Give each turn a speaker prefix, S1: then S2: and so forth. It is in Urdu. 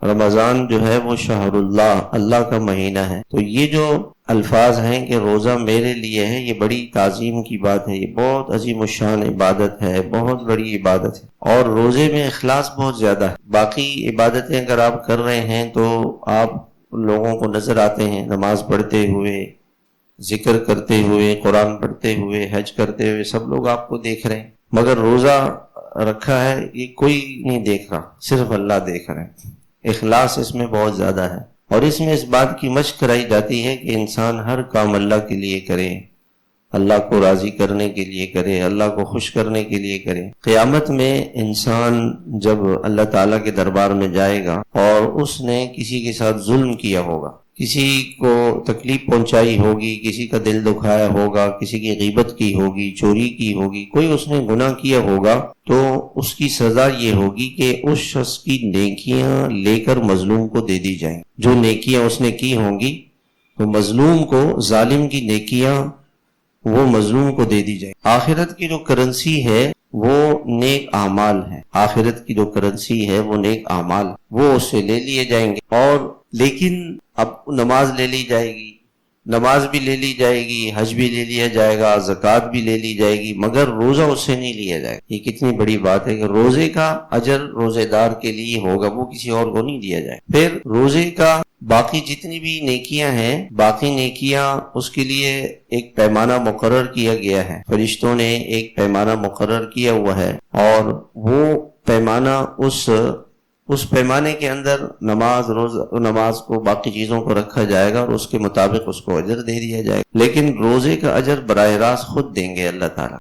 S1: رمضان جو ہے وہ شہر اللہ، اللہ کا مہینہ ہے۔ تو یہ جو الفاظ ہیں کہ روزہ میرے لیے ہے، یہ بڑی تعظیم کی بات ہے، یہ بہت عظیم الشان عبادت ہے، بہت بڑی عبادت ہے، اور روزے میں اخلاص بہت زیادہ ہے۔ باقی عبادتیں اگر آپ کر رہے ہیں تو آپ لوگوں کو نظر آتے ہیں نماز پڑھتے ہوئے، ذکر کرتے ہوئے، قرآن پڑھتے ہوئے، حج کرتے ہوئے، سب لوگ آپ کو دیکھ رہے ہیں، مگر روزہ رکھا ہے یہ کوئی نہیں دیکھ رہا، صرف اللہ دیکھ رہے ہیں۔ اخلاص اس میں بہت زیادہ ہے، اور اس میں اس بات کی مشق کرائی جاتی ہے کہ انسان ہر کام اللہ کے لیے کرے، اللہ کو راضی کرنے کے لیے کرے، اللہ کو خوش کرنے کے لیے کرے۔ قیامت میں انسان جب اللہ تعالیٰ کے دربار میں جائے گا اور اس نے کسی کے ساتھ ظلم کیا ہوگا، کسی کو تکلیف پہنچائی ہوگی، کسی کا دل دکھایا ہوگا، کسی کی غیبت کی ہوگی، چوری کی ہوگی، کوئی اس نے گناہ کیا ہوگا، تو اس کی سزا یہ ہوگی کہ اس شخص کی نیکیاں لے کر مظلوم کو دے دی جائیں۔ جو نیکیاں اس نے کی ہوں گی تو مظلوم کو، ظالم کی نیکیاں وہ مظلوم کو دے دی جائیں۔ آخرت کی جو کرنسی ہے وہ نیک اعمال ہے، آخرت کی جو کرنسی ہے وہ نیک اعمال، وہ اس سے لے لیے جائیں گے۔ اور لیکن اب نماز لے لی جائے گی، نماز بھی لے لی جائے گی، حج بھی لے لیا جائے گا، زکوٰۃ بھی لے لی جائے گی، مگر روزہ اس سے نہیں لیا جائے گا۔ یہ کتنی بڑی بات ہے کہ روزے کا اجر روزے دار کے لیے ہوگا، وہ کسی اور کو نہیں دیا جائے۔ پھر روزے کا باقی جتنی بھی نیکیاں ہیں، باقی نیکیاں اس کے لیے ایک پیمانہ مقرر کیا گیا ہے، فرشتوں نے ایک پیمانہ مقرر کیا ہوا ہے، اور وہ پیمانہ اس پیمانے کے اندر نماز کو، باقی چیزوں کو رکھا جائے گا، اور اس کے مطابق اس کو اجر دے دیا جائے گا۔ لیکن روزے کا اجر براہ راست خود دیں گے اللہ تعالیٰ۔